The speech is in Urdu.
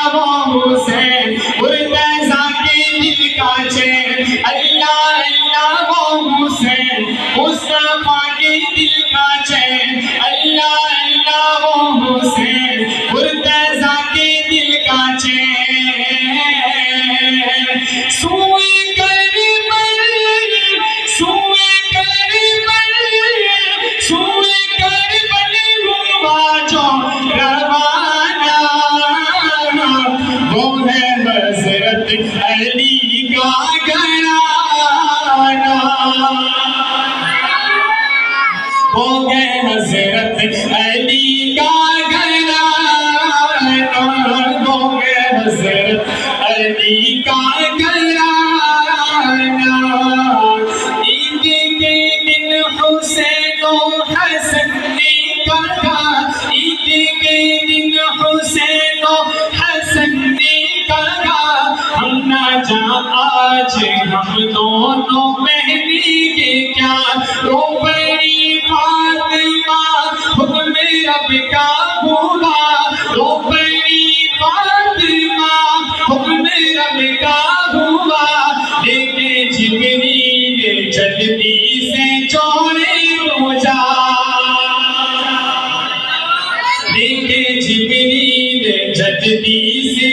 اللہ وہ حسین مرتضیٰ کے دل کا چین اللہ اللہ وہ حسین مصطفیٰ کے دل کا چین اللہ اللہ وہ حسین مرتضیٰ کے دل کا چین سوئے کربل سوئے کربل سوئے کربل ہوا جو روانہ وہ ہے حضرت علی کا گھرانہ وہ ہے حضرت علی کا گھرانہ وہ ہے حضرت علی کا گھرانہ عید کے دن حسین و حسن نے کہا عید کے دن حسین و حسن نے کہا ہم نہ جا آج ہم دونوں بہنی کے کیا رو پڑی فاطمہ حکم رب کا ہوا رو پڑی فاطمہ حکم رب کا ہوا لے کے جبریل جلدی سے جوڑے ہو جا لے کے جبریل جلدی سے